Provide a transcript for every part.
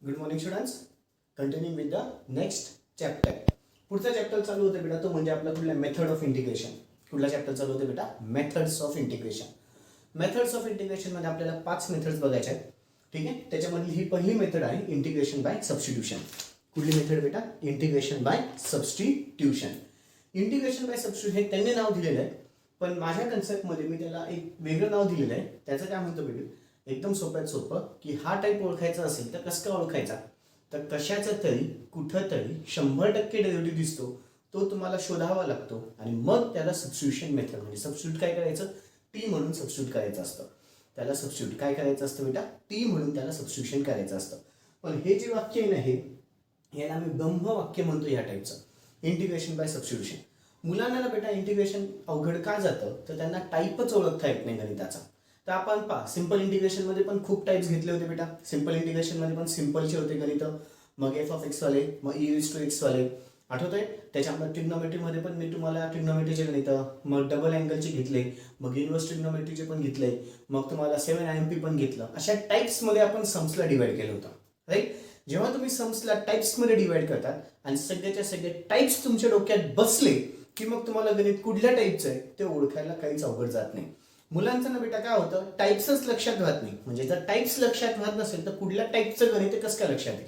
Good morning students. Continuing with the next chapter. पुढचा chapter चालू होतं बेटा, तो म्हणजे आपला कुठला मेथड ऑफ इंटिग्रेशन. कुठला चॅप्टर चालू होतं बेटा? Methods of integration. Methods of integration मध्ये आपल्याला 5 मेथड्स बघायच्या आहेत. ठीक आहे, त्याच्यामधली ही पहिली मेथड आहे इंटिग्रेशन बाय सबस्टिट्यूशन. कुठली मेथड बेटा? Integration by substitution. Integration by substitution हे त्यांनी नाव दिलेलं आहे, पण माझ्या कन्सेप्टमध्ये मी त्याला एक वेगळं नाव दिलेलं आहे. त्याचं काय म्हणतो बेटा? एकदम सोप्यात सोपं की हा टाईप ओळखायचा असेल तर कसं काय ओळखायचा? तर कशाचा तरी कुठंतरी 100% डेरिव्हेटिव्ह दिसतो, तो तुम्हाला शोधावा लागतो आणि मग त्याला सबस्टिट्यूशन मेथड म्हणजे सबस्टिट्यूट काय करायचं? टी म्हणून सबस्टिट्यूट करायचं असतं. त्याला सबस्टिट्यूट काय करायचं असतं बेटा? टी म्हणून त्याला सबस्टिट्यूशन करायचं असतं. पण हे जे वाक्य आहे ना, हे याला आम्ही ब्रह्म वाक्य म्हणतो या टाईपचं, इंटिग्रेशन बाय सबस्टिट्यूशन. मुलांना बेटा इंटिग्रेशन अवघड का जातं? तर त्यांना टाईपच ओळखता येत नाही गणिताचा. तर आपण पहा, सिंपल इंटिग्रेशन मध्ये पण खूप टाइप्स घेतले होते बेटा. सिंपल इंटिग्रेशन मध्ये पण सिंपलचे होते गणित, मग एफ ऑफ एक्स वाले, मग ई इज टू एक्स वाले, आठवतंय? त्याच्यामध्ये ट्रिग्नोमेट्री मध्ये पण मी तुम्हाला ट्रिग्नोमेट्रीचे गणित, मग डबल अँगलचे घेतले, मग इन्व्हर्स ट्रिग्नोमेट्रीचे पण घेतले, मग तुम्हाला 7 IMP पण घेतलं. अशा टाइप्स मध्ये आपण सम्सला डिवाइड केलं होतं, राईट? जेव्हा तुम्ही सम्सला टाइप्स मध्ये डिवाइड करतात आणि सगळ्याच्या सगळे टाइप्स तुमच्या डोक्यात बसले की मग तुम्हाला गणित कुठल्या टाइपचं आहे ते ओळखायला काहीच अवघड जात नाही. मुलांचं ना बेटा काय होतं, टाइप्सच लक्षात राहत नाही. म्हणजे जर टाइप्स लक्षात राहत नसेल तर कुठल्या टाइपचं गणित कसं काय लक्षात येईल?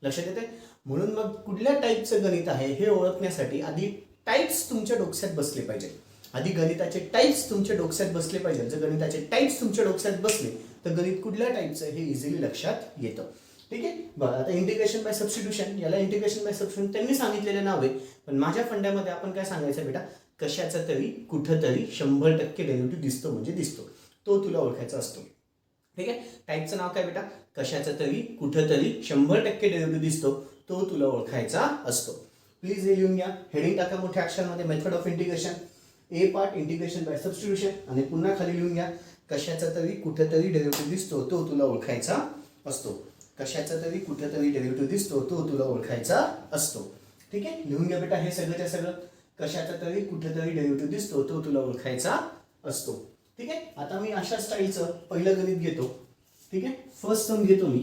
लक्षात येते? म्हणून मग कुठल्या टाइपचं गणित आहे हे ओळखण्यासाठी आधी टाइप्स तुमच्या डोक्यात बसले पाहिजे. आधी गणिताचे टाइप्स तुमच्या डोक्यात बसले पाहिजे. जर गणिताचे टाइप्स तुमच्या डोक्यात बसले तर गणित कुठल्या टाइपचं हे इझिली लक्षात येतं. ठीक आहे, बघा आता इंटिग्रेशन बाय सबस्टिट्यूशन, याला इंटिग्रेशन बाय सबस्टिट्यूशन त्यांनी सांगितलेलं नाव आहे, पण माझ्या फंड्यामध्ये आपण काय सांगायचं बेटा? कशाचा तरी कुठंतरी 100% डेरिव्हेटिव्ह दिसतो म्हणजे दिसतो, तो तुला ओळखायचा असतो. ठीक आहे, टाईपचं नाव काय बेटा? कशाचा तरी कुठंतरी 100% डेरिव्हेटिव्ह दिसतो, तो तुला ओळखायचा असतो. प्लीज हे लिहून घ्या. हेडिंग टाका मोठ्या अक्षरामध्ये, method of integration. A part integration by substitution, आणि पुन्हा खाली लिहून घ्या, कशाचा तरी कुठंतरी डेरिव्हेटिव्ह दिसतो, तो तुला ओळखायचा असतो. कशाचा तरी कुठंतरी डेरिव्हेटिव्ह दिसतो, तो तुला ओळखायचा असतो. ठीक आहे, लिहून घ्या बेटा हे सगळंच्या सगळं. कशाचा तरी कुठेतरी डेरिव्हेटिव्ह दिसतो, तो तुला ओळखायचा असतो. ठीक आहे, आता मी अशा स्टाईलचं पहिलं गणित घेतो. ठीक आहे, फर्स्ट सम घेतो मी.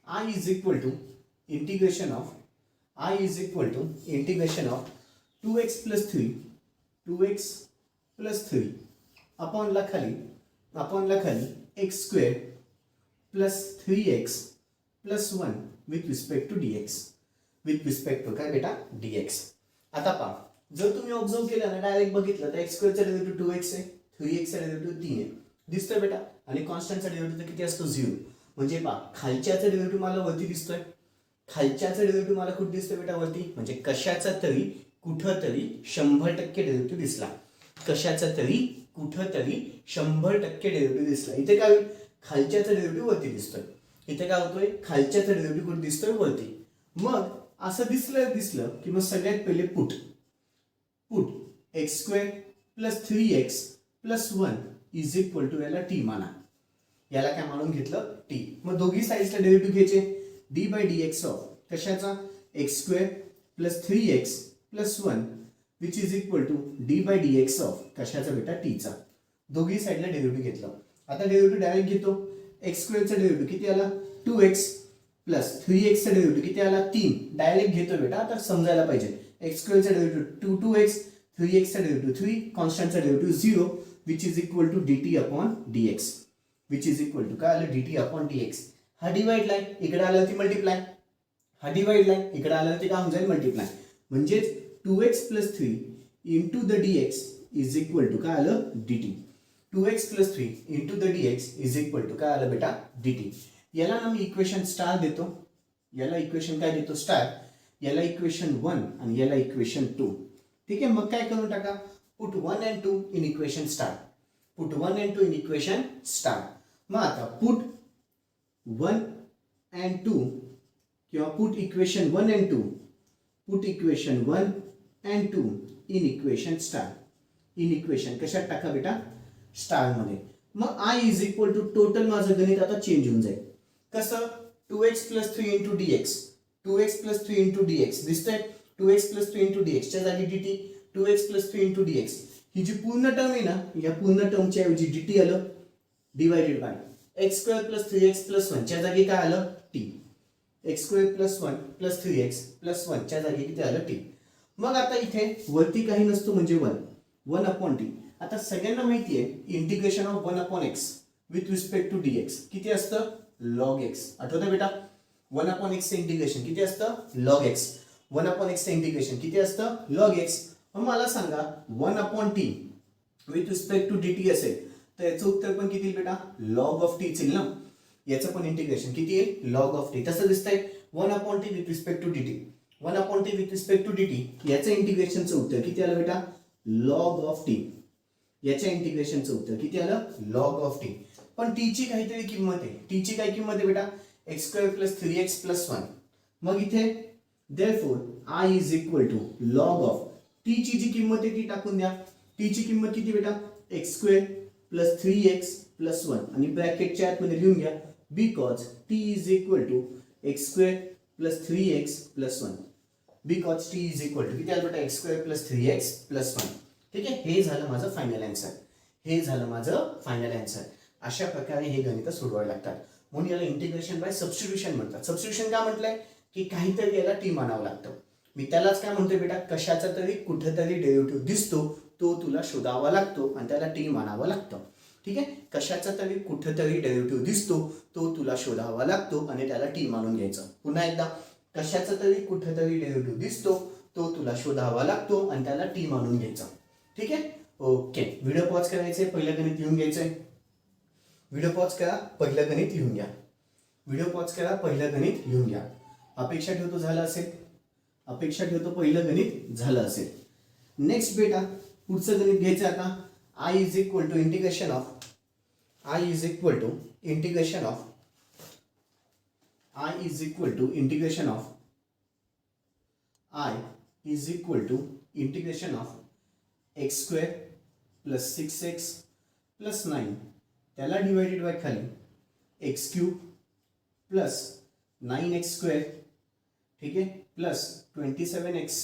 I is equal to integration of 2x plus 3 upon ला खाली x square plus 3x plus 1 with respect to dx. With respect to काय बेटा? dx. आता पहा, जर तुम्ही ऑब्झर्व केलं ना, डायरेक्ट बघितलं तर एक्स स्क्वेअरचा डेरिव्हेटिव्ह 2x आहे, 3x चा डेरिव्हेटिव्ह 3 आहे, दिसतोय बेटा. आणि कॉन्स्टंटचा डेरिव्हेटिव्ह किती असतो? 0. म्हणजे पहा, खालच्याचा डेरिव्हेटिव्ह मला वरती दिसतोय, खालच्याचा डेरिव्हेटिव्ह मला कुठे दिसतोय बेटा? वरती. म्हणजे कशाचा तरी कुठंतरी 100% डेरिव्हेटिव्ह दिसला. कशाचा तरी कुठंतरी 100% डेरिव्हेटिव्ह दिसला. इथे काय होईल? खालच्याचा डेरिव्हेटिव्ह वरती दिसतोय. इथे काय होतोय? खालच्याचा डेरिव्हेटिव्ह कुठे दिसतोय? वरती. मग असं दिसलं की मग सगळ्यात पहिले put x square plus 3x plus 1 is equal to, याला टी माना. याला काय मानून घेतलं? टी. मग दोघी साईडला डेरिव्हेटिव्ह घ्यायचे. D by d x of कशाचा? X square plus 3x plus 1 which is equal to d by d x of कशाचा बेटा? टीचा. दोघी साईडला डेरिव्हेटिव्ह घेतलं. आता डेरिव्हेटिव्ह डायरेक्ट घेतो. एक्स स्क्वेअरचा डेरिव्हेटिव्ह किती आला? 2x प्लस 3x चा डेरिव्हेटिव्ह किती आला? 3. डायरेक्ट घेतो बेटा, आता समजायला पाहिजे. एक्स स्क्वेअरचा डेरिव्हेटिव्ह 2x, 3x चा डेरिव्हेटिव्ह 3, कॉन्स्टंटचा derivative 0 which is equal to dt upon dx. Which is equal to काय आलं? dt upon dx. हा डिवाइड लाईन, इकडे आलं ती मल्टिप्लाय. हा डिवाइड लाईन, इकडे आलं ते काय होऊन जाईल? मल्टिप्लाय. म्हणजेच 2x plus 3 into the dx is equal to काय आलं? dt. 2x plus 3 into the dx is equal to काय आलं बेटा? dt. याला ना मी इक्वेशन स्टार देतो. याला इक्वेशन काय देतो? स्टार. याला इक्वेशन 1 आणि याला इक्वेशन 2. ठीक आहे, मग काय करून टाका? Put 1 and 2 in equation star. Put 1 and 2 in equation star. मग आता पुट 1 and 2 किंवा put equation 1 and 2, put equation 1 and 2 in equation star. In equation कशात टाका बेटा? स्टार मध्ये. मग I is equal to total माझं गणित आता चेंज होऊन जाईल. कसं? 2x plus 3 into dx. 2x plus 3 into dx दिसतंय? 2x प्लस 3 इंटू dx च्या जागी dt. 2x plus 3 into dx. ही जी पूर्ण टर्म आहे ना, या पूर्ण टर्मच्या ऐवजी dt आलं divided by x square plus 3x plus 1 च्या जागी काय आलं? T. X square plus 1 plus 3x plus 1 च्या जागी किती आलं टी. मग आता इथे वरती काही नसतो म्हणजे 1 अपॉन टी. आता सगळ्यांना माहिती आहे integration of 1 upon x with respect to dx किती असतं log x. आठवतं बेटा 1 अपॉन एक्स चे इंटिग्रेशन किती असतं log x. 1 अपॉन एक्स चे इंटिग्रेशन किती असतं log x. मग मला सांगा 1 upon t with respect to dt असेल तर याचं उत्तर पण किती बेटा log ऑफ टी येईल ना. याचं पण इंटिग्रेशन किती येईल log ऑफ टी. तसं दिसतंय 1 upon t with respect to dt. 1 upon t with respect to dt याचं इंटिग्रेशनचं उत्तर किती आलं बेटा log ऑफ टी. याच्या इंटिग्रेशनचं उत्तर किती आलं log ऑफ टी. पण टी ची काहीतरी किंमत आहे. टी ची काय किंमत आहे बेटा x square plus 3x plus 1. मग इथे therefore I is equal to log of t ची जी किंमत आहे ती टाकून द्या. टी ची किंमत किती बेटा x square plus 3x plus 1 आणि ब्रॅकेटच्या आतमध्ये लिहून घ्या because t is equal to x square plus 3x plus 1. Because t is equal to किती आलं बेटा x square plus 3x plus 1. ठीक आहे. हे झालं माझं फायनल आन्सर. हे झालं माझं फायनल आन्सर. अशा प्रकारे हे गणित सोडवायला लागतात. म्हणून याला इंटिग्रेशन बाय सबस्टिट्यूशन म्हणतात. सबस्टिट्यूशन का म्हटलंय की काहीतरी याला टी मानावं लागतं. मी त्यालाच काय म्हणतोय बेटा कशाचा तरी कुठेतरी डेरिव्हेटिव्ह दिसतो तो तुला शोधावा लागतो आणि त्याला टी मानावं लागतं. ठीक आहे. कशाचा तरी कुठेतरी डेरिव्हेटिव्ह दिसतो तो तुला शोधावा लागतो आणि त्याला टी मानून घ्यायचं. पुन्हा एकदा कशाचा तरी कुठेतरी डेरिव्हेटिव्ह दिसतो तो तुला शोधावा लागतो आणि त्याला टी मानून घ्यायचं. ठीक आहे. ओके. व्हिडिओ पॉज करायचे पहिलं गणित लिहून घ्यायचंय. व्हिडिओ पॉज करा पहिलं गणित लिहून घ्या. व्हिडिओ पॉज करा पहिलं गणित लिहून घ्या. अपेक्षा ठेवतो झालं असेल. अपेक्षा ठेवतो पहिलं गणित झालं असेल. नेक्स्ट बेटा पुढचं गणित घ्यायचं आता. I is equal to integration of I is equal to integration of I is equal to integration of I is equal to integration of x square plus 6x plus 9 त्याला डिवायडेड बाय खाली x cube plus 9x square. ठीक आहे. Plus 27x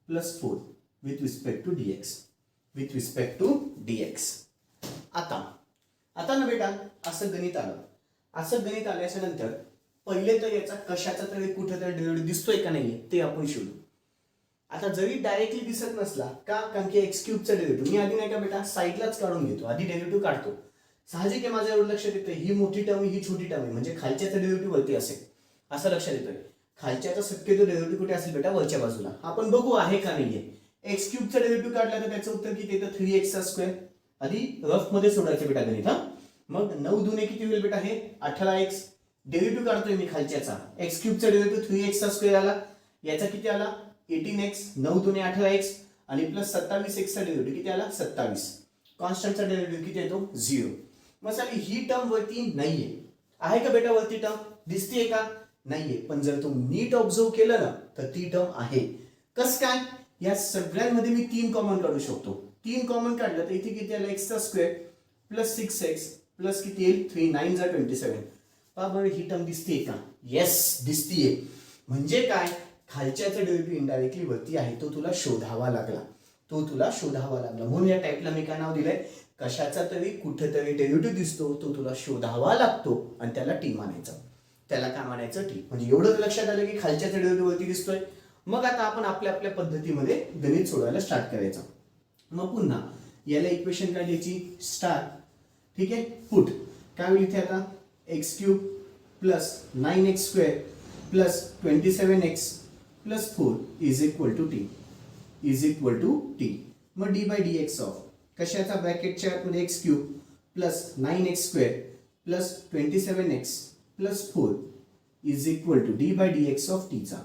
plus 4 with respect to dx. With respect to dx. आता ना बेटा असं गणित आलं. असं गणित आल्याच्या नंतर पहिले तर याचा कशाचा तरी कुठेतरी डेरिव्हेटिव्ह दिसतोय का नाही ते आपण शोधू. आता जरी डायरेक्टली दिसत नसला का कारण की एक्स क्यूबचा डेरिव्हेटिव्ह मी आधी नाही का बेटा साईडलाच काढून घेतो. आधी डेरिव्हेटिव्ह काढतो. साहजिक आहे माझ्या एवढं लक्षात येतं ही मोठी टर्म ही छोटी टर्म आहे म्हणजे खालच्याचा डेरिव्हेटिव्ह वरती असेल असं लक्षात येतोय. खालच्याचा शक्यतो डेरिव्हेटिव्ह कुठे असेल बेटा वरच्या बाजूला. आपण बघू आहे का नाहीये. एक्स क्यूबचा डेरिव्हेटिव्ह काढला तर त्याचं उत्तर किती येतं 3x स्क्वेअर. आधी रफ मध्ये सोडायचं बेटा गणित. मग 9 दुने किती होईल बेटा हे 18x. डेरिव्हेटिव्ह काढतोय मी खालच्याचा. एक्स क्यूबचा डेरिव्हेटिव्ह 3x स्क्वेअर आला. याचा किती आला 18x. 9 दुने 18x आणि प्लस 27x चा डेरिव्हेटिव्ह किती आला 27. कॉन्स्टंटचा डेरिव्हेटिव्ह किती येतो 0. मग साली ही टर्म वरती नाहीये. आहे का बेटा वरती टर्म दिसतेय का नाहीये. पण जर तुम्ही नीट ऑब्झर्व केलं ना तर ती टर्म आहे. कस काय या सगळ्यांमध्ये मी 3 कॉमन काढू शकतो. 3 कॉमन काढलं तर इथे किती आलं x square plus 6x plus किती येईल 3 9 जा 27. पहा बरं ही टर्म दिसतेय का. येस दिसतीये. म्हणजे काय खालच्याचा डेरिव्हेटिव्ह इनडायरेक्टली वरती आहे तो तुला शोधावा लागला. म्हणून या टाइपला मी काय नाव दिलंय कशाचा तरी कुठेतरी डेरिव्हेटिव्ह दिसतो तो तुला शोधावा लागतो आणि त्याला टी मानायचं. त्याला काय मानायचं टी. म्हणजे एवढं लक्षात आलं की खालच्याचा डेरिव्हेटिव्ह वरती दिसतोय. मग आता आपण आपल्या आपल्या पद्धतीमध्ये गणित सोडवायला स्टार्ट करायचं. मग पुन्हा याला इक्वेशन काय द्यायची स्टार. ठीक आहे. पुट काय होईल इथे आता x cube plus 9x square plus 27x plus 4 is equal to t. Is equal to t. मग d by d x of कशाचा ब्रॅकेटच्या आतमध्ये x cube plus 9x square plus 27x plus 4 is equal to d by d x of टीचा.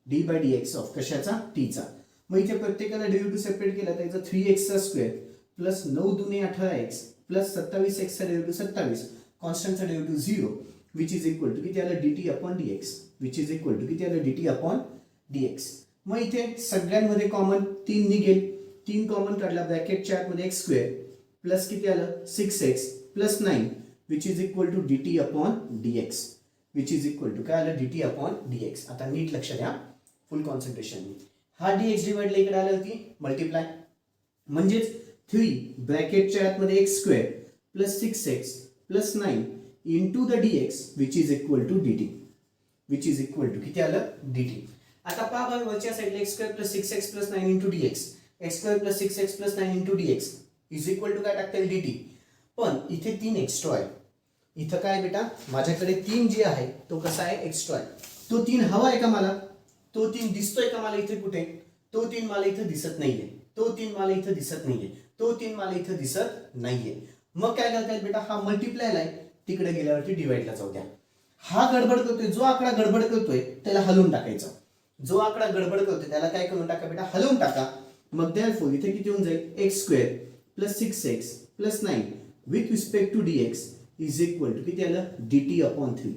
D by d x of कशाचा टीचा. मग इथे प्रत्येकाला डेरिव्हेटिव्ह सेपरेट केला तर याचा 3x स्क्वेअर प्लस 9 दुने 18x प्लस 27x चा डेरिव्हेटिव्ह 27 कॉन्स्टंटचा derivative 0 which is equal to किती आलं dt upon dx. Which is equal to किती आलं dt अपॉन dx. मग इथे सगळ्यांमध्ये कॉमन 3 निघेल. 3 कॉमन काढला ब्रॅकेटच्या आतमध्ये x स्क्वेअर प्लस किती आलं 6x plus 9 which is equal to dt upon dx. Which is equal to काय आलं dt अपॉन dx. आता नीट लक्ष द्या फुल कॉन्सन्ट्रेशन. हा dx डिवाइडला इकडे आलं होती मल्टिप्लाय म्हणजेच 3 ब्रॅकेटच्या आतमध्ये x square plus 6x plus 9 into the dx which is equal to dt. Which is equal to किती आलं dt. आता पहा बघा वरच्या साईडला x square plus 6x plus 9 into dx, x square plus 6x plus 9 into dx is equal to काय टाकता येईल dt. पण इथे 3 एक्स्ट्रा आहे. इथं काय बेटा माझ्याकडे 3 जे आहे तो कसा आहे एक्स्ट्रा आहे. तो 3 हवा आहे का मला, तो 3 दिसतोय का मला इथे कुठे, तो 3 मला इथे दिसत नाहीये, तो 3 मला इथे दिसत नाहीये, तो 3 मला इथे दिसत नाहीये. मग काय करता येईल बेटा हा मल्टिप्लायला आहे तिकडे गेल्यावरती डिवाइडला जाऊ द्या. हा गडबड करतोय, जो आकडा गडबड करतोय त्याला हलवून टाकायचा. जो आकडा गडबड करतोय त्याला काय करून टाका बेटा हलवून टाका. मग therefore इथे किती होऊन जाईल x square plus 6x plus 9 with respect to dx is equal to किती आलं dt upon 3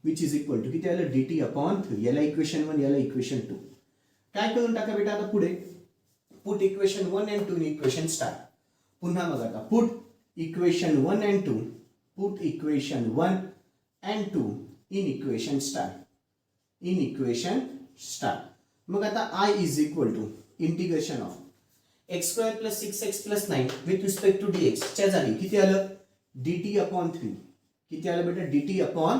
which is equal to किती आलं dt अपॉन 3. याला इक्वेशन 1 याला इक्वेशन 2. काय करून टाका बेटा आता पुढे put equation 1 and 2 in equation star. पुन्हा मग आता put equation 1 and 2, put equation 1 and 2 in equation star, in equation star. मग आता I is equal to integration of x square plus 6x plus 9 with respect to dx च्या जागी किती आलं dt upon 3. किती आलं बेटा dt अपॉन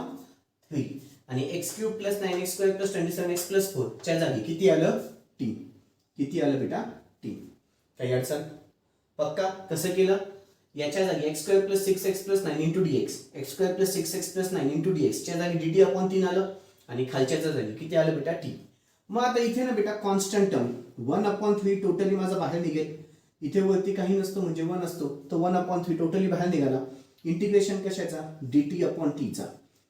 3. आणि x cube plus 9x square plus 27x plus 4 च्या जागी किती आलं t. किती आलं बेटा t. काही अडचण पक्का कसं केलं याच्या जागी x square plus 6x plus 9 into dx, x square plus 6x plus 9 into dx च्या जागी dt अपॉन 3 आलं आणि खालच्याच्या जागी किती आलं बेटा t. मग आता इथे ना बेटा कॉन्स्टंट टर्म 1/3 टोटली माझा बाहेर निघेल. इथे वरती काही नसतो म्हणजे 1 असतो तो 1/3 टोटली बाहेर निघाला. इंटिग्रेशन कशाचा dt अपॉन t चा.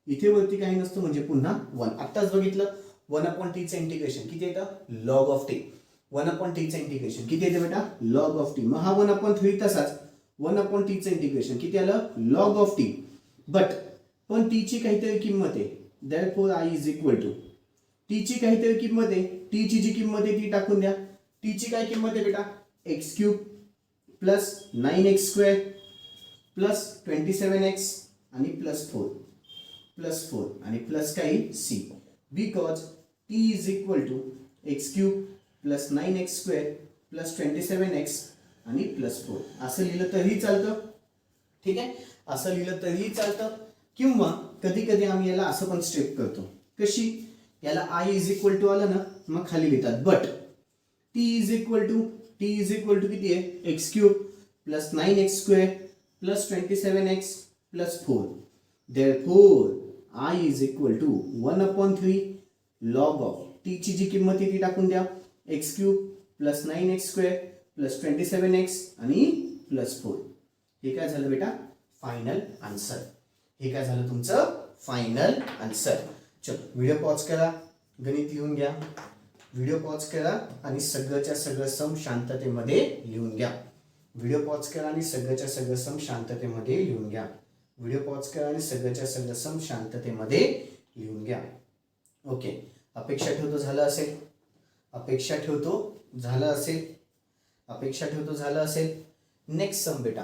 इथे वरती काही नसतो म्हणजे पुन्हा 1. आत्ताच बघितलं 1/t चं इंटिग्रेशन किती येतं लॉग ऑफ t. 1/t चं इंटिग्रेशन किती येतं बेटा लॉग ऑफ t. मग हा 1/3 तसाच 1/t चं इंटिग्रेशन किती आलं लॉग ऑफ t. बट पण t ची काहीतरी किंमत आहे. therefore I is equal to t ची काहीतरी किंमत आहे. t ची जी किंमत आहे ती टाकून द्या. t ची काय किंमत आहे बेटा x cube plus 9x square plus 27x आणि प्लस 4 आणि प्लस काही c. Because t is equal to x cube plus 9x square plus 27x आणि प्लस 4 असं लिहिलं तरीही चालतं. ठीक आहे असं लिहिलं तरीही चालतं. किंवा कधी कधी आम्ही याला असं पण स्टेप करतो कशी याला I इज इक्वल टू आलं ना मग खाली लिहितात. But t is equal to किती आहे x cube plus 9x square plus 27x plus 4. therefore I is equal to 1/3 log of t ची जी किंमत आहे ती टाकून द्या x cube plus 9x square plus 27x आणि प्लस 4. हे काय झालं बेटा फायनल आन्सर. हे काय झालं तुमचं फायनल आन्सर. चलो व्हिडिओ पॉज करा, गणित लिहून घ्या. व्हिडिओ पॉज करा आणि सगळंच्या सगळं सम शांततेमध्ये लिहून घ्या. व्हिडिओ पॉज करा आणि सगळंच्या सगळं सम शांततेमध्ये लिहून घ्या. व्हिडिओ पॉज करा आणि सगळंच्या सगळं सम शांततेमध्ये लिहून घ्या. ओके अपेक्षा ठेवतो झालं असेल, अपेक्षा ठेवतो झालं असेल, अपेक्षा ठेवतो झालं असेल. नेक्स्ट सम बेटा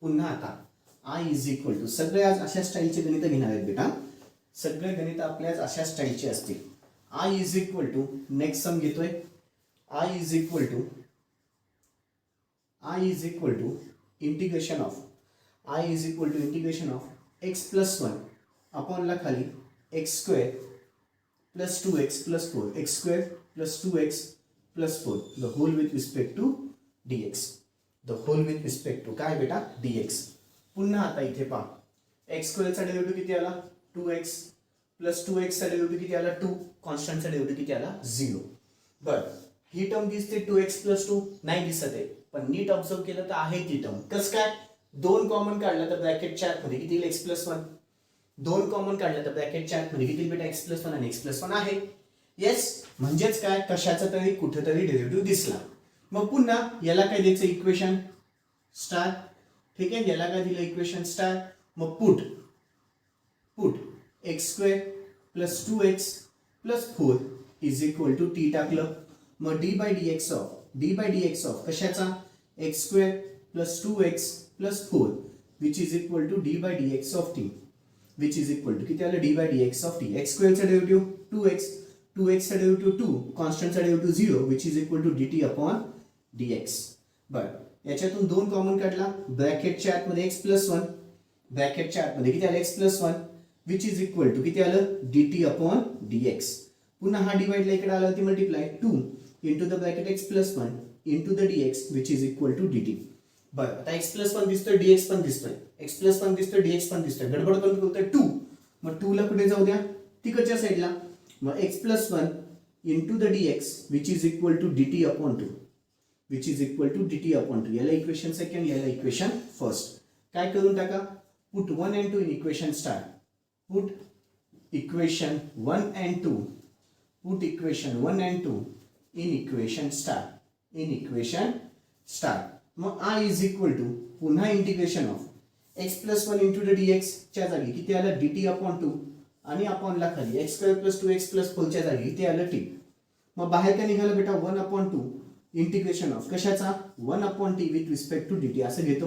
पुन्हा आता I इज इक्वल टू सगळे आज अशा स्टाईलचे गणित घेणार आहेत बेटा. सगळे गणित आपल्याच अशा स्टाईलचे असतील. I is equal to next sum घेतोय. I is equal to integration of x plus 1 upon ला खाली x square plus 2x plus 4 x square plus 2x plus 4 the whole with respect to dx. The whole with respect to काय बेटा dx. पुन्हा आता इथे पहा x स्क्वेअरचा derivative किती आला 2x प्लस 2x चा डेरिव्हेटिव्ह किती आला 2, कॉन्स्टंटचा डेरिव्हेटिव्ह किती आला 0. बरं ही टर्म दिसते 2x प्लस 2 नाही दिसत आहे पण नीट ऑब्झर्व केलं तर आहे ती टर्म. कसं काय 2 कॉमन काढलं तर ब्रॅकेटच्या आतमध्ये किती येईल x प्लस 1. 2 कॉमन काढलं तर ब्रॅकेटच्या आतमध्ये किती बेटा x प्लस 1 आणि x प्लस 1 आहे. येस म्हणजेच काय कशाचा तरी कुठेतरी डेरिव्हेटिव्ह दिसला. मग पुन्हा याला काय द्यायचं इक्वेशन स्टार. ठीक आहे याला काय दिलं इक्वेशन स्टार. मग put x square plus 2x plus 4 is equal to t टाकलं. मग d by d x of कशाचा x square plus 2x plus 4 which is equal to d by d x of t which is equal to किती आलं d by d x of t. X स्क्वेअरचा derivative 2x चा derivative 2 कॉन्स्टंटचा derivative 0 which is equal to dt upon dx. बरं याच्यातून 2 common काढला ब्रॅकेटच्या आतमध्ये x plus 1 ब्रॅकेटच्या आतमध्ये किती आलं x plus 1 which is equal to किती आलं dt अपॉन dx. पुन्हा हा डिवाइडला इकडे आला ती multiply 2 into the bracket x plus 1 into the dx which is equal to dt. बरं आता x प्लस 1 दिसतोय dx पण दिसतोय, x प्लस 1 दिसतोय dx पण दिसतोय, गडबड करून बोलतोय 2. मग 2 ला कुठे जाऊ द्या तिकडच्या साईडला. मग x plus 1 into the dx which is equal to dt upon 2 which is equal to dt upon 2. याला इक्वेशन सेकंड, याला इक्वेशन फर्स्ट. काय करून टाका put 1 and 2 in equation star. Put equation 1 and 2 put equation 1 and 2 in equation star. in equation star. मग I is equal to पुन्हा integration of x plus 1 into the dx च्या जागी किती आलं dt अपॉन 2 आणि अपॉन ला खाली x square plus 2x plus 4 च्या जागी किती आलं t. मग बाहेर काय निघालं बेटा 1 अपॉन 2 इंटिग्रेशन ऑफ कशाचा 1 upon t with respect to dt असं घेतो.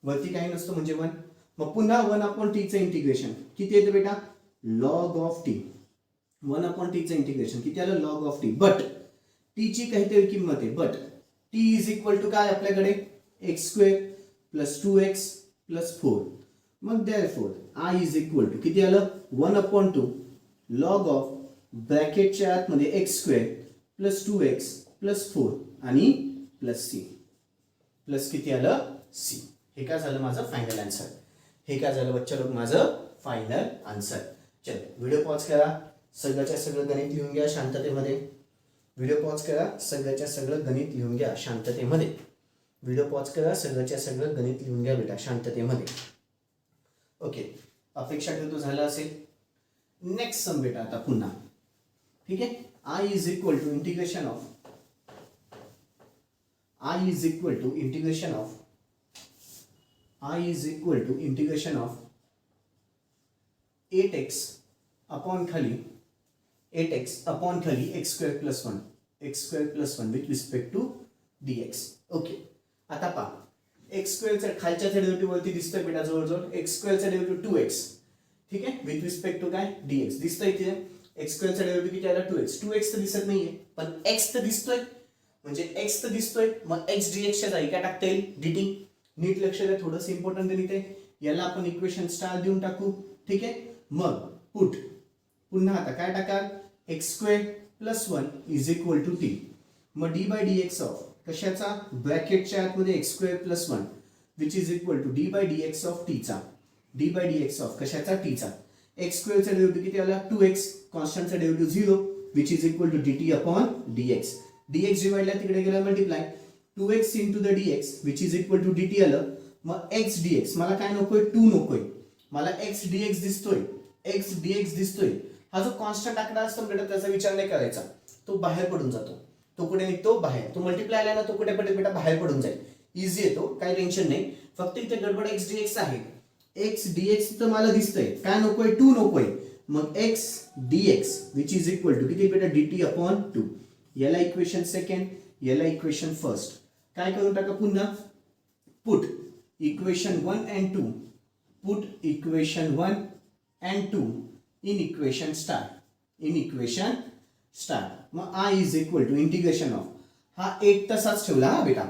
वरती काही नसतं म्हणजे 1. मग पुन्हा 1 अपॉन t चं इंटिग्रेशन किती येतं बेटा log of t. 1 upon t चं इंटिग्रेशन किती आलं log of t. But t ची काहीतरी किंमत आहे. But t is equal to काय आपल्याकडे x square plus 2x plus 4. मग therefore I is equal to किती आलं 1 अपॉन 2 लॉग ऑफ ब्रॅकेटच्या आतमध्ये x square plus 2x plus 4 आणि प्लस सी. प्लस किती आलं सी. हे काय झालं माझं फायनल आन्सर. हे काय झालं बच्चा लोक माझं फायनल आन्सर. चल व्हिडिओ पॉज करा, सगळ्याच्या सगळं गणित लिहून घ्या शांततेमध्ये. व्हिडिओ पॉज करा, सगळ्याच्या सगळं गणित लिहून घ्या शांततेमध्ये. व्हिडिओ पॉज करा, सगळ्याच्या सगळं गणित लिहून घ्या बेटा शांततेमध्ये. ओके अपेक्षा ठेवतो झालं असेल. नेक्स्ट सम बेटा आता पुन्हा ठीक आहे. I is equal to integration of I is equal to integration of I is equal to integration of 8x upon खाली 8x अपॉन खाली x square plus 1 with respect to dx. Okay आता पहा x स्क्वेअरचा खालच्या derivative वरती दिसतोय बेटा जवळजवळ x स्क्वेअरचा derivative 2x ठीक आहे विथ रिस्पेक्ट टू काय dx दिसतोय इथे. x स्क्वेअरचा डेरिव्हेटिव्ह किती आला 2x तर दिसत नाहीये पण x तर दिसतोय. म्हणजे x तर दिसतोय मग x dx च्या जागी काय टाकता येईल dt. नीट लक्ष द्या थोडंसं इम्पॉर्टंट गणित आहे. याला आपण इक्वेशन स्टार देऊन टाकू ठीक आहे. मग पुट पुन्हा आता काय टाकाल x square plus 1 is equal to t. मग d by d x of कशाचा ब्रॅकेटच्या आतमध्ये x square plus 1 which is equal to d by d x of टीचा. D by d x of कशाचा टीचा. एक्स स्क्वेअरचा डेरिव्हेटिव्ह किती आला 2x कॉन्स्टंटचा derivative 0 which is equal to dt upon dx. dx डिवाइडला तिकडे गेला multiply 2x into the dx which is equal to dt आलं. मग x dx मला काय नकोय 2 नकोय मला x dx दिसतोय x dx दिसतोय. हा जो कॉन्स्टंट आकडा असतो बेटा त्याचा विचार नाही करायचा. तो बाहेर पडून जातो. तो कुठे निघतो बाहेर. तो मल्टिप्लाय आला ना तो कुठे पडेल बेटा बाहेर पडून जाईल. इझी येतो काही टेन्शन नाही. फक्त इथे गडबड x dx आहे. x dx तर मला दिसतंय काय नकोय 2 नकोय. मग x dx which is equal to किती बेटा dt अपॉन 2. याला इक्वेशन सेकंड, याला इक्वेशन फर्स्ट. काय करून टाका पुन्हा put equation 1 and 2 put equation 1 and 2 in equation star. in equation star. मग I is equal to integration of हा 8 तसाच ठेवला हा बेटा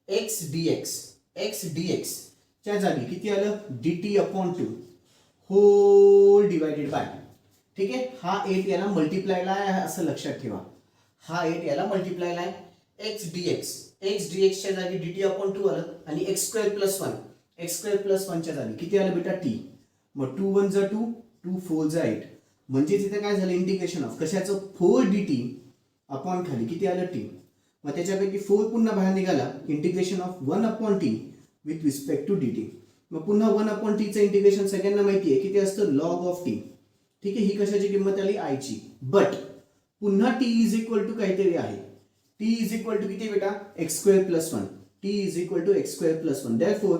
x dx च्या जागी किती आलं dt upon 2 whole divided by ठीक आहे. हा 8 याला मल्टिप्लायला आहे असं लक्षात ठेवा. हा 8 याला मल्टिप्लायला आहे. x dx च्या जागी dt अपॉन 2 आलं आणि x स्क्वेअर प्लस 1 च्या जागी किती आलं बेटा t. मग 2 1 जा 2 2 4 जा 8 म्हणजे तिथे काय झालं इंटिग्रेशन ऑफ कशाचं 4 dt अपॉन खाली किती आलं t. मग त्याच्यापैकी 4 पुन्हा बाहेर निघाला integration of 1 upon t with respect to dt. मग पुन्हा 1 अपॉन t चं इंटिग्रेशन सगळ्यांना माहिती आहे किती असतं लॉग ऑफ t ठीक आहे. ही कशाची किंमत आली i ची. बट पुन्हा t इज इक्वल टू काहीतरी आहे. t इज इक्वल टू किती बेटा x square plus 1. t is equal to x square plus 1. Therefore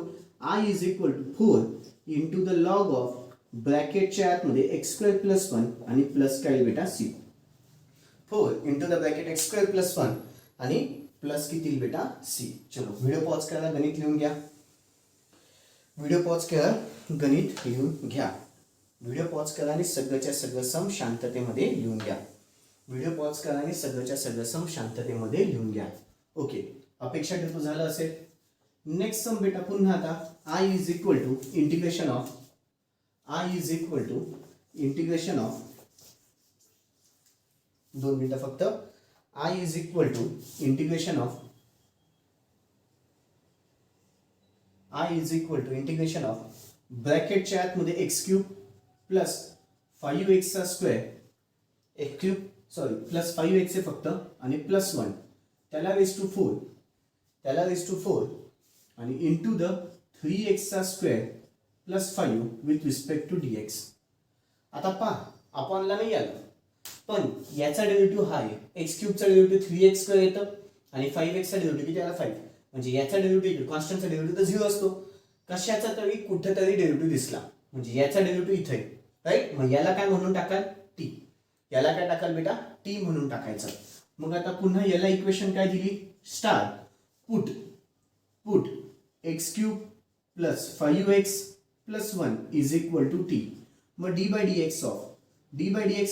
i is equal to 4 into the log of ब्रॅकेटच्या आतमध्ये x स्क्वेअर प्लस 1 आणि plus काय बेटा c. 4 into the bracket x square plus 1 आणि plus किती बेटा c. चलो video pause करा गणित लिहून घ्या. व्हिडिओ पॉज करा गणित लिहून घ्या. व्हिडिओ पॉज करा आणि सगळ्याच्या सगळं सम शांततेमध्ये लिहून घ्या. व्हिडिओ पॉज करा आणि सगळ्याच्या सगळं सम शांततेमध्ये लिहून घ्या. ओके अपेक्षा ठेवतो झालं असेल. नेक्स्ट सम बेटा पुन्हा आता i is equal to integration of i is equal to integration of 2 मिनिटं फक्त I is equal to integration of ब्रॅकेटच्या आतमध्ये एक्स क्यूब प्लस 5x चा square x cube plus 5x आहे फक्त आणि प्लस 1 त्याला रेज टू 4 आणि इंटू द 3x चा square plus 5 with respect to dx. आता पहा अपॉनला नाही आलं पण याचा डेरिव्हेटिव्ह हा आहे एक्स क्यूबचा डेरिव्हेटिव्ह 3x स्क्वेअर येतं आणि 5x चा डेरिव्हेटिव्ह किती आला 5 म्हणजे याचा डेरिव्हेटिव्ह कॉन्स्टंटचा डेरिव्हेटिव्ह तर 0 असतो. कशाचा तरी कुठेतरी डेरिव्हेटिव्ह दिसला म्हणजे याचा डेरिव्हेटिव्ह इथे राईट. मग याला काय म्हणून टाकाल टी. याला काय टाकाल बेटा टी म्हणून टाकायचं. मग आता पुन्हा याला इक्वेशन काय दिली star put x cube plus 5x plus 1 is equal to t. मग डी बाय डी एक्स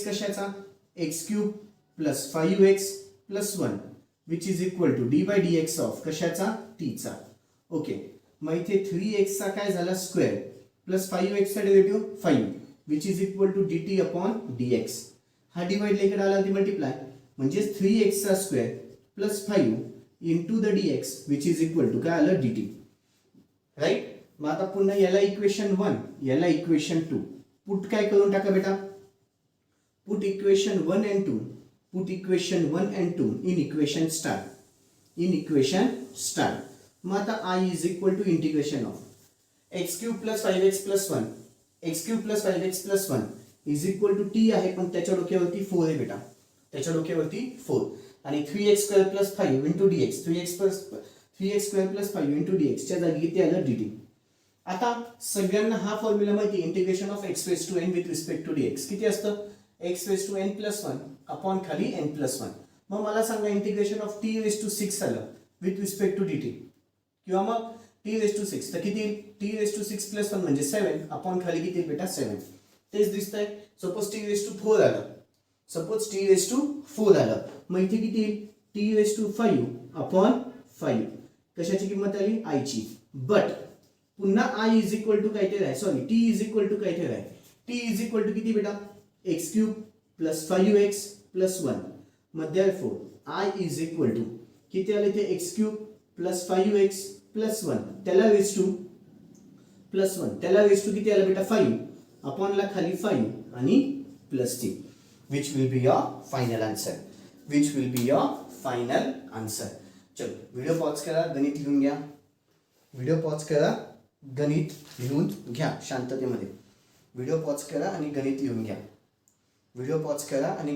कशाचा x cube plus 5x plus 1 which is equal to d by d x of कशाचा टीचा. ओके मग इथे 3x चा काय झाला square plus 5x चा derivative 5 which is equal to dt upon dx. हा डिवाइड इकडे आला ती मल्टिप्लाय म्हणजे 3x चा square plus 5 into the dx which is equal to काय आलं dt राईट. मग आता पुन्हा याला इक्वेशन 1 याला इक्वेशन 2 पुट काय करून टाका बेटा put equation 1 and 2 in equation star. मग आता I is equal to integration of x cube plus 5x plus 1 is equal to t आहे पण त्याच्या डोक्यावरती 4 आहे बेटा त्याच्या डोक्यावरती 4 आणि 3x square plus 5 into dx 3x square plus 5 into dx च्या जागी किती आलं dt. आता सगळ्यांना हा फॉर्म्युला माहिती integration of x raise to n with respect to dx किती असतं x raise to n plus 1 upon खाली n प्लस 1. मग मला सांगा integration of t raise to 6 आलं विथ रिस्पेक्ट टू dt किंवा मग t रेज टू 6 तर किती t रेज टू 6 प्लस 1 म्हणजे 7 अपॉन खाली किती बेटा 7. तेच दिसतंय. सपोज t रेज टू 4 आलं मग इथे किती t रेज टू 5 अपॉन 5 कशाची किंमत आली i ची. बट पुन्हा i इज इक्वल टू काहीतरी आहे t इज इक्वल टू काहीतरी आहे t इज इक्वल टू किती बेटा x cube plus 5x plus 1. मग therefore i is equal to किती आले ते x cube plus 5x plus 1 त्याला रेज टू प्लस 1 त्याला रेज टू किती आलं बेटा 5 अपॉन ला खाली 5 आणि plus 3 which will be your final answer. चलो व्हिडिओ पॉज करा गणित लिहून घ्या शांततेमध्ये. व्हिडिओ पॉज करा आणि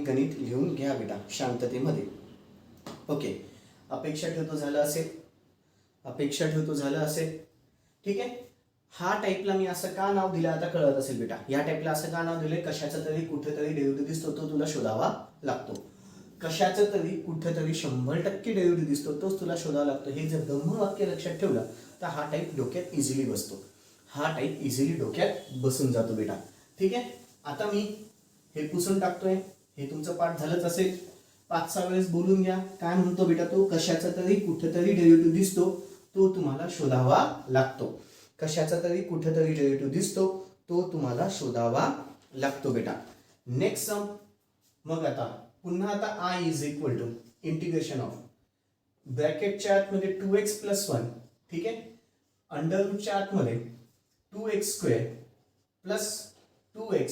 गणित लिहून घ्या बेटा शांततेमध्ये. ओके अपेक्षा ठेवतो झालं असेल ठीक आहे. हा टाईपला मी असं का नाव दिलं आता कळत असेल बेटा. या टाईपला असं का नाव दिलंय कशाचा तरी कुठेतरी डेरिव्हेटिव्ह दिसतो तो तुला शोधावा लागतो. कशाचा तरी कुठेतरी 100% डेरिव्हेटिव्ह दिसतो तोच तुला शोधावा लागतो. हे जर ब्रह्मवाक्य लक्षात ठेवलं तर हा टाईप डोक्यात इझिली बसून जातो बेटा. ठीक आहे. आता मी हे पुसून टाकतोय. हे तुमचं पाठ झालंच असेल. 5-6 वेळेस बोलून घ्या. काय म्हणतो बेटा तो कशाचा तरी कुठेतरी डेरिव्हेटिव्ह दिसतो तो तुम्हाला शोधावा लागतो. बेटा. Next sum. मग आता पुन्हा I is equal to integration of ब्रॅकेटच्या आतमध्ये 2x प्लस 1 ठीक आहे अंडर रूटच्या आतमध्ये 2x स्क्वेअर प्लस 2x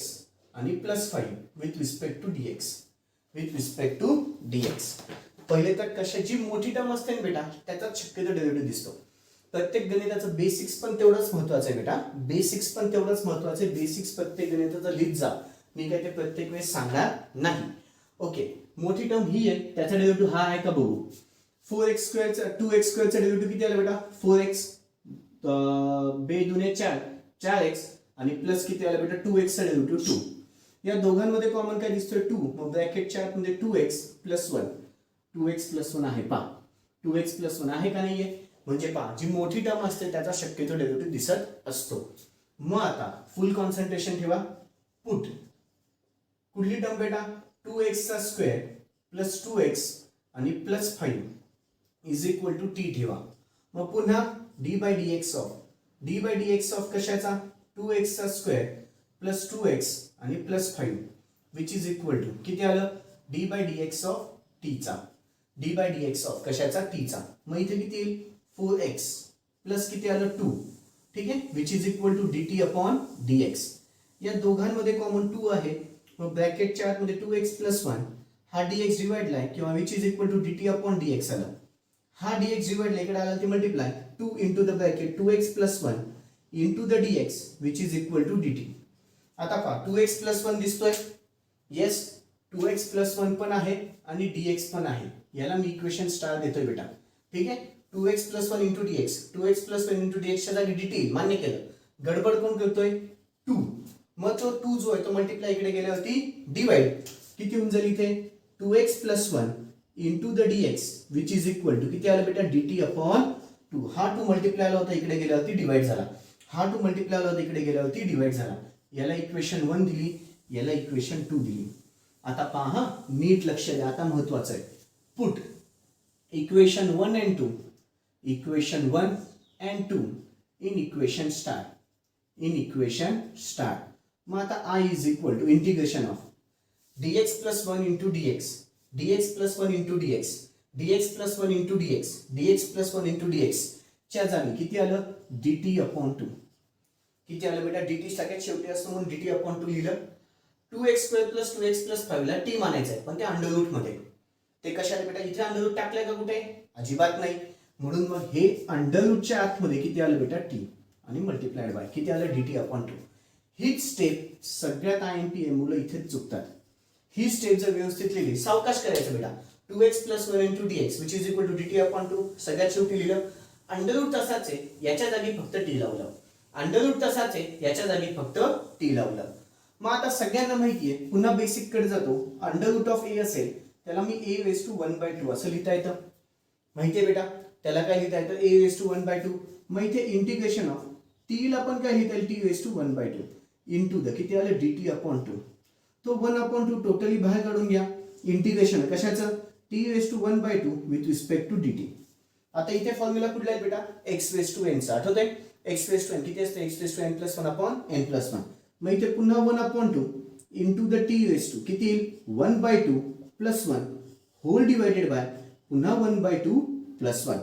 आणि plus 5 with respect to dx. पहिले तर कशाची मोठी टर्म असते ना बेटा त्याचाच शक्यतो डेरिव्हेटिव्ह दिसतो. प्रत्येक गणिताचं बेसिक्स पण तेवढंच महत्वाचं आहे बेटा. बेसिक्स प्रत्येक गणिताचं लिहित जा. मी काय ते प्रत्येक वेळेस सांगणार नाही. ओके मोठी टर्म ही आहे त्याचा डेरिव्हेटिव्ह हा आहे का बघू. 4x स्क्वेअरचा 2x स्क्वेअरचा डेरिव्हेटिव्ह किती आला बेटा 4x 2 4x आणि प्लस किती आला बेटा 2x चा डेरिव्हेटिव्ह 2. या दोघांमध्ये कॉमन काय दिसतोय 2. मग ब्रॅकेटच्या आतमध्ये 2x प्लस 1 आहे पहा 2x प्लस 1 आहे का नाहीये म्हणजे पहा जी मोठी टर्म असते त्याचा शक्यतो डेरिव्हेटिव्ह दिसत असतो. मग आता फुल कॉन्सन्ट्रेशन ठेवा. पुट कुठली टर्म बेटा 2x चा स्क्वेअर प्लस 2x आणि plus 5 is equal to t ठेवा. मग पुन्हा d by d x of कशाचा 2x चा स्क्वेअर प्लस 2x आणि plus 5 which is equal to किती आलं d by d x of टीचा d by d x of कशाचा टीचा मग इथे किती येईल 4x प्लस किती आलं 2 ठीक आहे which is equal to d t upon d x या दोघांमध्ये कॉमन 2 आहे मग ब्रॅकेटच्या आतमध्ये 2x प्लस 1 हा dx डिवाइडला आहे किंवा which is equal to dt upon dx आला हा dx डिवाइडला इकडे आला ते multiply 2 into the bracket 2x plus 1 into the dx which is equal to dt आता पहा 2x प्लस 1 दिसतोय येस 2x प्लस 1 पण आहे आणि dx पण आहे याला मी इक्वेशन स्टार देतोय बेटा ठीक आहे 2x plus 1 into dx 2x plus 1 into dx च्या जागी dt मान्य केलं गडबड कोण करतोय 2 मग तो 2 जो आहे तो मल्टिप्लाय इकडे गेल्यावरती डिवाइड किती होऊन जाईल इथे 2x plus 1 into the dx which is equal to किती आलं बेटा dt upon 2 हा 2 मल्टिप्लाय आला होता इकडे गेल्यावरती डिवाइड झाला हा 2 मल्टिप्लाय आला होता इकडे गेल्यावरती डिवाइड झाला याला इक्वेशन 1 दिली याला इक्वेशन 2 दिली आता पहा नीट लक्ष द्या आता महत्त्वाचं आहे put equation 1 and 2 equation 1 and 2 in equation star मग आता I is equal to integration of dx plus 1 into dx plus 1 into dx plus 1 into dx plus 1 into dx च्या जागी किती आलं dt upon 2 किती आलं बेटा dt सगळ्यात शेवटी असतं म्हणून dt upon 2 लिहिलं 2x square plus 2x plus 5 ला t मानायचं आहे पण ते अंडर रूट मध्ये ते कशाने बेटा इथे अंडर रूट टाकलंय का कुठे अजिबात नाही म्हणून मग हे अंडर रूटच्या आतमध्ये किती आलं बेटा t आणि मल्टिप्लाइड बाय किती आलं dt upon 2 हीच स्टेप सगळ्यात IMPA मुलं इथेच चुकतात ही स्टेप जर व्यवस्थित लिहिली सावकाश करायचं बेटा 2x plus 1 into dx which is equal to dt upon 2 सगळ्यात शेवटी लिहिलं अंडर रूट तसाच आहे याच्या जागी फक्त t लावलं अंडर रूट तसाच आहे याच्या जागी फक्त t लावलं मग आता सगळ्यांना माहिती आहे पुन्हा बेसिक कडे जातो अंडर रूट ऑफ a असेल त्याला मी a raised to 1/2 असं लिहिता येतं माहिती आहे बेटा त्याला काय लिहिता येतं a raised to 1/2 मग इथे इंटिग्रेशन ऑफ t ला पण काय लिहिता येईल t raised to 1/2 into the किती आलं dt upon 2 तो 1/2 टोटली बाहेर काढून घ्या इंटिग्रेशन कशाचं t raised to 1/2 with respect to dt आता इथे फॉर्म्युला कुठला आहे बेटा x raised to n चा आठवतंय x raised to n किती असते x raised to n plus 1 upon n plus 1 मग इथे पुन्हा 1/2 into the t raised to किती येईल 1/2 plus 1 होल डिवाइडेड बाय पुन्हा 1/2 plus 1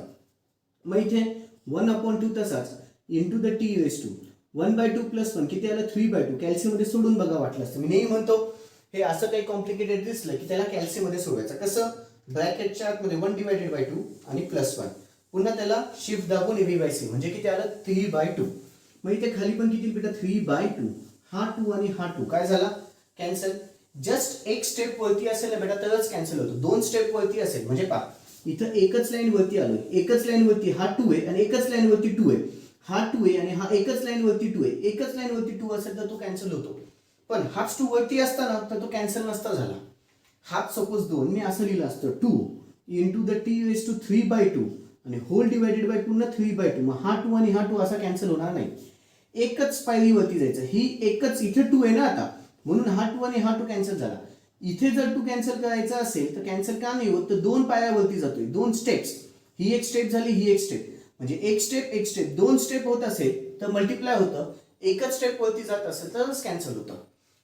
मग इथे 1/2 तसाच into the t raised to 1/2 plus 1 किती आलं 3/2 कॅल्शियम मध्ये सोडून बघा वाटलं असतं मी नेहमी म्हणतो हे असं काही कॉम्प्लिकेटेड दिसलं की त्याला कॅल्शियम मध्ये सोडवायचं कसं ब्रॅकेटच्या आतमध्ये 1/2 आणि प्लस 1 पुन्हा त्याला शिफ्ट दाबून a/c म्हणजे किती आलं 3/2 मग इथे खाली पण किती बेटा 3/2 हा 2 आणि हा 2 काय झाला कॅन्सल जस्ट एक स्टेप वरती असेल ना बेटा तरच कॅन्सल होतो दोन स्टेप वरती असेल म्हणजे पहा इथं एकच लाईन वरती आलोय एकच लाईन वरती हा 2 आहे आणि एकच लाईन वरती 2 आहे हा 2 आहे आणि हा एकच लाईन वरती 2 आहे एकच लाईन वरती 2 असेल तर तो कॅन्सल होतो पण हाच 2 वरती असताना तर तो कॅन्सल नसता झाला हाच सपोज 2 मी असं लिहिलं असतं 2 into the t raised to 3/2 आणि होल डिवाइडेड बाय पुन्हा 3/2 मग हा 2 आणि हा 2 असा कॅन्सल होणार नाही एकच पायरी वरती जायचं ही एकच इथे 2 आहे ना आता म्हणून हा 2 आणि हा 2 कॅन्सल झाला इथे जर 2 कॅन्सल करायचा असेल तर कॅन्सल का नाही होत तर दोन पायऱ्यावरती जातोय दोन स्टेप्स ही एक स्टेप झाली ही एक स्टेप म्हणजे एक स्टेप दोन स्टेप होत असेल तर मल्टिप्लाय होतं एकच स्टेप वरती जात असेल तरच कॅन्सल होतं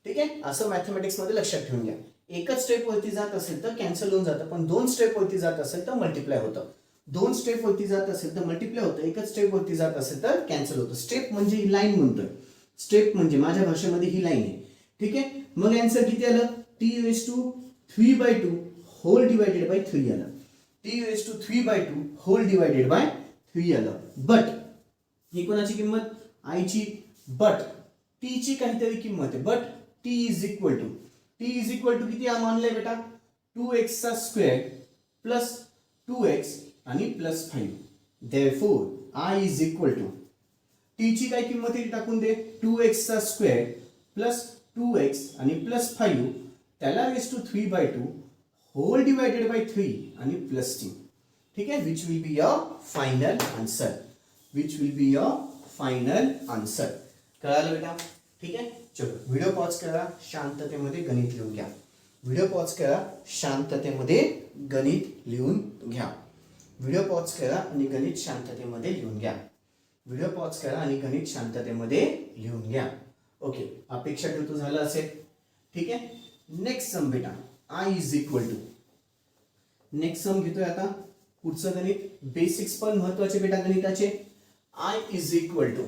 ठीक आहे असं मॅथमॅटिक्स मध्ये लक्षात ठेवून घ्या एकच स्टेप वरती जात असेल तर कॅन्सल होऊन जातं पण दोन स्टेप वरती जात असेल तर मल्टिप्लाय होतं दोन स्टेप वरती जात असेल तर मल्टिप्लाय होतं एकच स्टेप वरती जात असेल तर कॅन्सल होतं स्टेप म्हणजे ही लाईन म्हणतोय स्टेप म्हणजे माझ्या भाषेमध्ये ही लाईन आहे ठीक आहे मग आन्सर किती आलं t raised to 3/2 whole divided by 3 आलं t raised to 3/2 whole divided by 3 आलं बट ही कोणाची किंमत i ची बट t ची काहीतरी किंमत आहे but t is equal to किती मानलंय बेटा 2x चा स्क्वेअर प्लस 2x आणि plus 5 therefore i is equal to t ची काय किंमत आहे टाकून दे 2x चा स्क्वेअर प्लस 2x आणि प्लस 5 त्याला raise to 3/2 whole divided by 3 आणि प्लस 3 ठीक आहे which will be your final answer कळालं बेटा ठीक आहे चलो व्हिडिओ पॉज करा शांततेमध्ये गणित लिहून घ्या व्हिडिओ पॉज करा शांततेमध्ये गणित लिहून घ्या व्हिडिओ पॉज करा आणि गणित शांततेमध्ये लिहून घ्या व्हिडिओ पॉज करा आणि गणित शांततेमध्ये लिहून घ्या ओके, अपेक्षा ठेवतो झालं असेल. ठीक आहे. नेक्स्ट सम बेटा I is equal to, next sum घेतोय आता. पुढचं गणित बेसिक्स पण महत्वाचे बेटा गणिताचे. I is equal to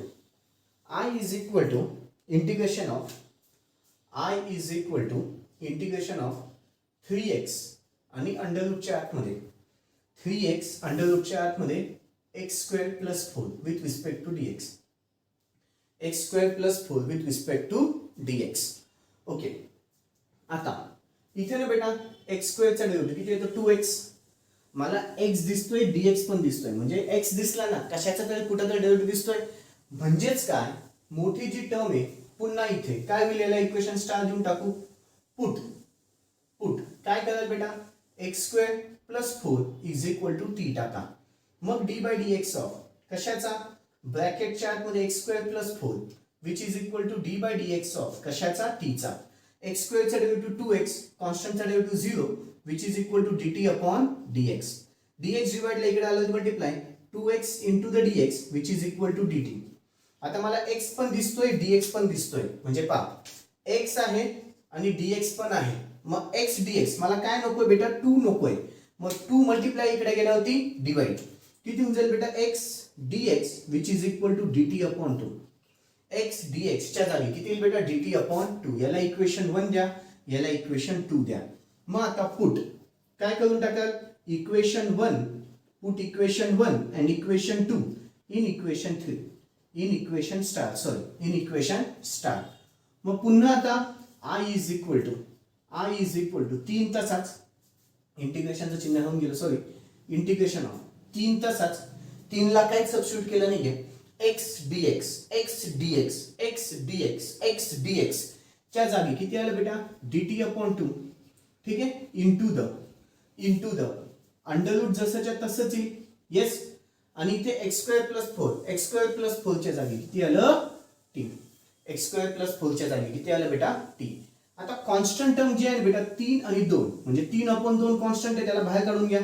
integration of, I is equal to integration of 3x आणि अंडर रूटच्या आतमध्ये 3x अंडर रूटच्या आतमध्ये x square plus 4 with respect to dx, x square plus 4 with respect to dx. Okay, आता इथे ना बेटा x स्क्वेअरचा derivative किती येतो 2x. मला x दिसतोय, dx पण दिसतोय, म्हणजे x दिसला ना कशाचा तरी कुठं तरी डेरिव्हेटिव्ह दिसतोय. म्हणजेच काय, मोठी जी टर्म आहे पुन्हा इथे काय होईल, याला इक्वेशन स्टार देऊन टाकू. पुट काय कराल बेटा, x square plus 4 is equal to t टाका. मग d by d x of कशाचा, ब्रॅकेटच्या आतमध्ये x square plus 4 which is equal to d by d x of कशाचा, टीचा. एक्स स्क्वेअरचा डेरिव्हेटिव्ह 2x, कॉन्स्टंटचा derivative 0 which is equal to dt upon dx. dx डिवाइडला इकडे आलं multiply 2x into the dx which is equal to dt. आता मला x पण दिसतोय, dx पण दिसतोय, म्हणजे पहा x आहे आणि dx पण आहे. मग x dx मला काय नकोय बेटा, 2 नकोय. मग 2 मल्टिप्लाय इकडे गेल्यावरती डिवाइड किती होऊन जाईल बेटा, x dx which is equal to dt upon 2. x dx च्या जागी किती येईल बेटा, dt अपॉन 2. याला इक्वेशन 1 द्या, याला इक्वेशन 2 द्या. मग आता पुट काय करून टाकाल, equation 1 put equation 1 and equation 2 in equation 3 in equation star. मग पुन्हा आता i इज इक्वल टू 3 तसाच इंटिग्रेशनचं चिन्ह होऊन गेलं, सॉरी इंटिग्रेशन ऑफ 3 तसाच 3 ला काहीच सबस्टिट्यूट केलं नाहीये. x dx च्या जागी किती आलं बेटा, dt अपॉन 2. ठीक आहे, इंटू द अंडर रूट जसंच्या तसंच येईल. येस, आणि इथे एक्स स्क्वेअर प्लस 4 च्या जागी किती आलं, टी. एक्स स्क्वेअर प्लस 4 च्या जागी किती आलं बेटा, टी. आता कॉन्स्टंट टर्म जी आहे बेटा 3 आणि 2, म्हणजे 3 अपॉन 2 कॉन्स्टंट आहे, त्याला बाहेर काढून घ्या.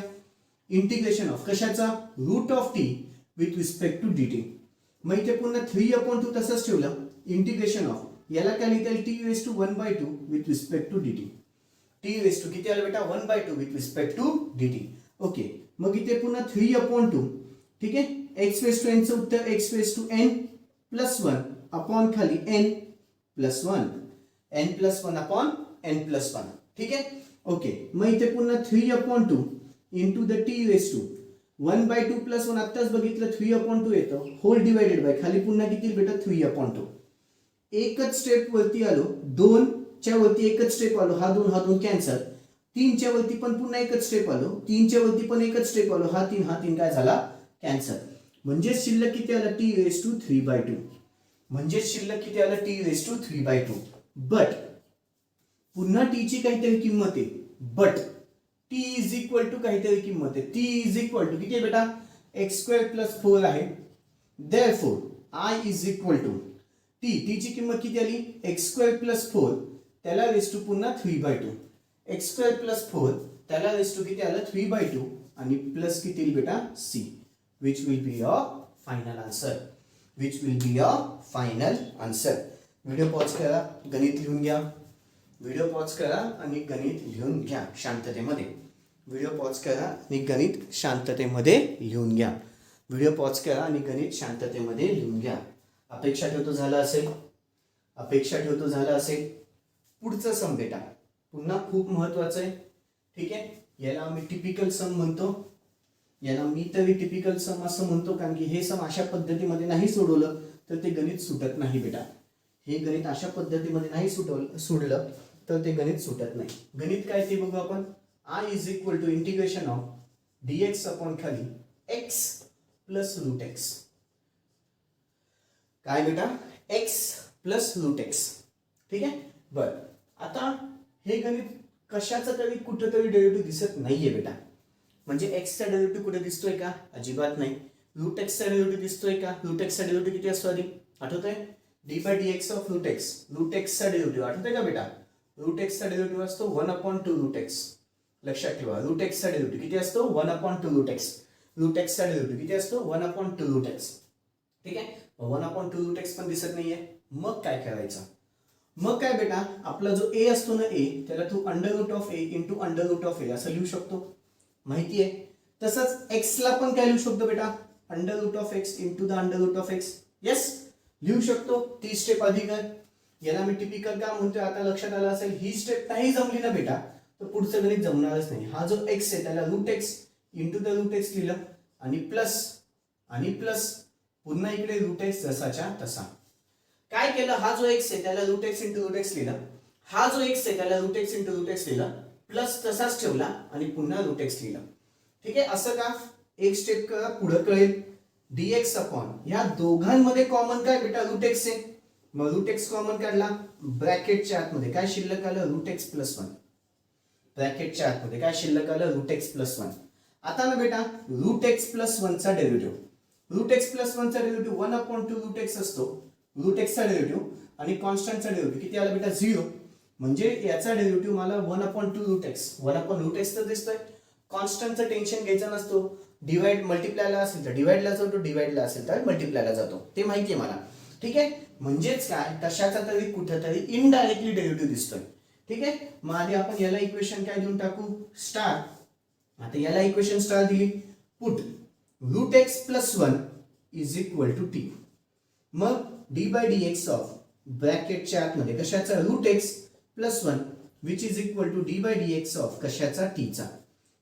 इंटिग्रेशन ऑफ कशाचा, root of t with respect to dt. मग इथे पुन्हा 3 अपॉन 2 तसंच ठेवलं. इंटिग्रेशन ऑफ याला काय लिहिता येईल, t raise to 1/2 with respect to dt. T raise to किती आलं बेटा, 1/2 with respect to dt. Okay, मग इथे पुन्हा 3 अपॉन 2. ठीक आहे, एक्स रेस टू एनचं उत्तर x raise to n plus 1 upon खाली n plus 1 upon n plus 1. ठीक आहे. ओके, मग इथे पुन्हा 3 upon 2 into the t raise to 1/2 plus 1. आत्ताच बघितलं 3 अपॉन 2 येतं, होल डिवायडेड बाय खाली पुन्हा किती बेटा 3 अपॉन 2. एकच स्टेप वरती आलो, 2 च्या वरती एकच स्टेप आलो, हा 2 कॅन्सल. 3 च्या वरती पण पुन्हा एकच स्टेप आलो, 3 च्या वरती पण एकच स्टेप आलो, हा 3 काय झाला, कॅन्सल. म्हणजे शिल्लक किती आला, टी रेस टू 3/2. म्हणजे शिल्लक किती आलं, टी रेस टू 3/2. बट पुन्हा टी ची काहीतरी किंमत आहे, but t is equal to काहीतरी किंमत आहे. टी इज इक्वल टू किती आहे बेटा, एक्स स्क्वेअर प्लस 4 आहे. Therefore I is equal to t ची किंमत किती आली, एक्स स्क्वेअर प्लस 4 त्याला रेस टू पुन्हा 3/2. एक्स स्क्वेअर प्लस 4 त्याला रेस टू किती आलं 3/2 आणि प्लस किती येईल बेटा see, which will be your final answer. Video pause करा, गणित लिहून घ्या. व्हिडिओ पॉज करा आणि गणित लिहून घ्या शांततेमध्ये. व्हिडिओ पॉज करा आणि गणित शांततेमध्ये लिहून घ्या. व्हिडिओ पॉज करा आणि गणित शांततेमध्ये लिहून घ्या. अपेक्षा ठेवतो झालं असेल. पुढचं सम बेटा पुन्हा खूप महत्वाचं आहे. ठीक आहे, याला आम्ही टिपिकल सम म्हणतो. याला मी तरी टिपिकल सम असं म्हणतो, कारण की हे सम अशा पद्धतीमध्ये नाही सोडवलं तर ते गणित सुटत नाही बेटा. हे गणित अशा पद्धतीमध्ये नाही सोडलं तर ते गणित सुटत नाही. गणित काय ते बघू आपण. I is equal to integration of dx upon खाली x प्लस रूट एक्स. काय बेटा, x प्लस रूट एक्स. ठीक आहे, बरं. आता हे गणित कशाचं तरी कुठेतरी डेरिव्हेटिव्ह दिसत नाहीये बेटा. म्हणजे x चा डेरिव्हेटिव्ह कुठे दिसतोय का, अजिबात नाही. रूट एक्स चा डेरिव्हेटिव्ह दिसतोय का, रूट एक्स चा डेरिव्हेटिव्ह किती असतो आधी आठवतंय, d by d x of root x. Root x चा डेरिव्हेटिव्ह आठवतंय का बेटा, रूट एक्स चा डेरिव्हेटिव्ह असतो 1/2 रूट एक्स. लक्षात ठेवा, रूट एक्स चा डेरिव्हेटिव्ह किती असतो 1/2 रूट एक्स. रूट एक्स चा डेरिव्हेटिव्ह किती असतो 1/2 रूट एक्स. ठीक आहे, 1/2 रूट एक्स पण दिसत नाहीये. मग काय करायचं, मग काय बेटा, आपला जो ए असतो ना ए, त्याला तू under root of a into under root of a असं लिहू शकतो, माहिती आहे. तसंच एक्सला पण काय लिहू शकतो बेटा, under root of x into the under root of x. Yes, लिहू शकतो. ती स्टेप अधिक आहे. याला मी टिपिकल का म्हणतोय आता लक्षात आलं असेल. ही स्टेप नाही जमली ना बेटा तर पुढचं गणित जमणारच नाही. हा जो एक्स आहे त्याला root x into the root x लिहिलं आणि प्लस पुन्हा इकडे रूट एक्स जसाच्या तसा. काय केलं, हा जो एक्स आहे त्याला root x into root x लिहिला, हा जो एक्स आहे त्याला root x into root x लिहिला, प्लस तसाच ठेवला आणि पुन्हा रूट एक्स लिहिला. ठीक आहे, असं का, एक स्टेप करा पुढे कळेल. dx अपॉन या दोघांमध्ये कॉमन काय बेटा, रूट एक्स आहे. मग रूट एक्स कॉमन काढला, ब्रॅकेटच्या आतमध्ये काय शिल्लक आलं, रूट एक्स प्लस 1. ब्रॅकेटच्या आतमध्ये काय शिल्लक आलं, रूट एक्स प्लस 1. आता ना बेटा रूट एक्स प्लस 1 चा डेरिव्हेटिव्ह, रूट एक्स प्लस 1 चा डेरिव्हेटिव्ह 1/2 रूट एक्स असतो. रूट एक्स चा डेरिव्हेटिव्ह आणि कॉन्स्टंटचा डेरिव्हेटिव्ह किती आला बेटा, 0. म्हणजे याचा डेरिव्हेटिव्ह मला 1/2 रूट एक्स, 1 रूट एक्स तर दिसतोय. कॉन्स्टंटचं टेन्शन घ्यायचं नसतो. डिवाइड मल्टिप्लायला असेल तर डिवाइडला जातो, डिवाइडला असेल तर मल्टिप्लायला जातो, ते माहिती आहे मला. ठीक आहे, म्हणजेच काय, कशाचा तरी कुठेतरी इनडायरेक्टली डेरिव्हेटिव्ह दिसतोय. ठीक आहे, मग आधी आपण याला इक्वेशन काय देऊन टाकू, स्टार. आता याला इक्वेशन स्टार दिली, put root x plus 1 is equal to t. मग d by d x of ब्रॅकेटच्या आतमध्ये कशाचा, root x plus 1 which is equal to d by d x of कशाचा, टीचा.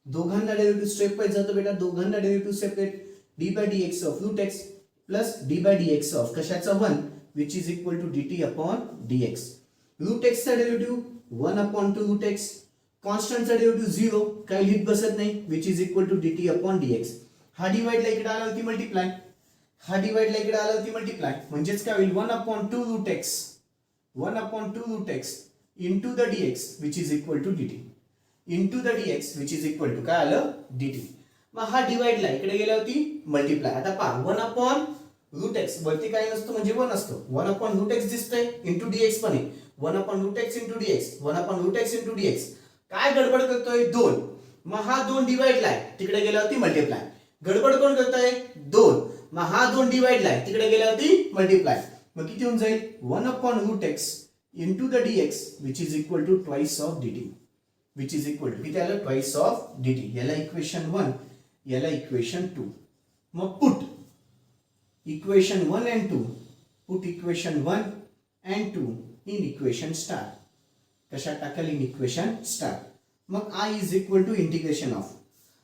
दोघांना डेरिव्हेटिव्ह स्टेप वाईज जातो बेटा, दोघांना derivative separate. D by d x of root x plus d by d x of कशाचा 1 which is equal to d t upon d x. Root एक्सचा derivative 1/2 root x, कॉन्स्टंटचा derivative 0, काही लिहित बसत नाही, which is equal to d t upon d x. हा डिवाइडला इकडे आला होती मल्टिप्लाय, हा डिवाइडला इकडे आला होती मल्टिप्लाय, म्हणजेच काय होईल 1/2 root x, 1/2 root x into the d x which is equal to d t, into the d x which is equal to काय आलं, डी टी. मग हा डिवाइडला इकडे गेला होती मल्टिप्लाय. आता पहा 1 रूट एक्स वरती काय नसतो म्हणजे 1 असतो, 1 रूट एक्स दिसतंय, इंटू डी एक्स पण आहे, 1 root x into d x, 1 root x into d x. काय गडबड करतोय, 2. मग हा 2 डिवाइडला आहे, तिकडे गेला होती मल्टिप्लाय. गडबड कोण करतोय, 2. मग हा 2 डिवाइडला आहे, तिकडे गेला होती मल्टिप्लाय. मग किती होऊन जाईल, 1 root x into the d x which is equal to twice of d t, which is equal to किती आलं, ट्वाइस ऑफ डी टी. याला इक्वेशन 1, याला इक्वेशन 2. मग put equation 1 and 2, put equation 1 and 2 in equation star. कशात टाकाल, in equation star. मग I is equal to integration of,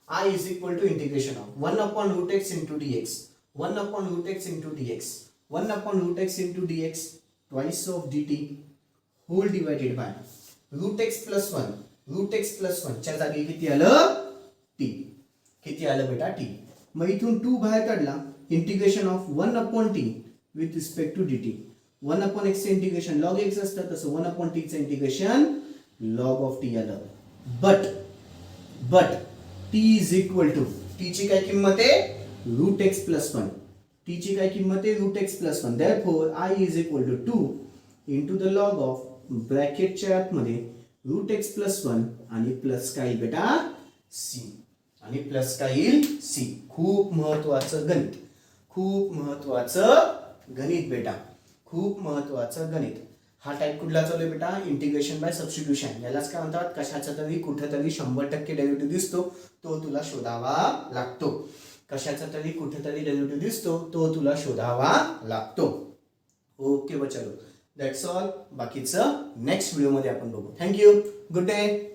I is equal to integration of 1 root x into d x, 1 root x into d x, 1 root x into d x twice of d t whole divided by root x plus 1, root x plus 1 च्या जागी किती आलं, T. किती आलं बेटा, T. मग इथून 2 बाहेर काढला, integration of 1/t with respect to dt. 1/x चे इंटिग्रेशन लॉग x असतं, तसं 1/t चे इंटिग्रेशन लॉग ऑफ t आलं. But t is equal to, t ची काय किंमत आहे, रूट एक्स प्लस 1. t ची काय किंमत आहे, root x plus 1. Therefore I is equal to 2 into the log of ब्रॅकेटच्या आतमध्ये रूट एक्स प्लस 1 आणि प्लस काय बेटा, c. आणि प्लस काय येईल, सी. खूप महत्वाचं गणित, खूप महत्वाचं गणित बेटा, खूप महत्वाचं गणित. हा टाइप कुठला चालू आहे बेटा, इंटिग्रेशन बाय सबस्टिट्यूशन. यालाच काय म्हणतात, कशाचा तरी कुठेतरी 100% डेरिव्हेटिव्ह दिसतो, तो तुला शोधावा लागतो. कशाचा तरी कुठेतरी डेरिव्हेटिव्ह दिसतो, तो तुला शोधावा लागतो. ओके बच्चो, दॅट्स ऑल. बाकीचं नेक्स्ट व्हिडिओ मध्ये आपण बघू. Thank you, good day.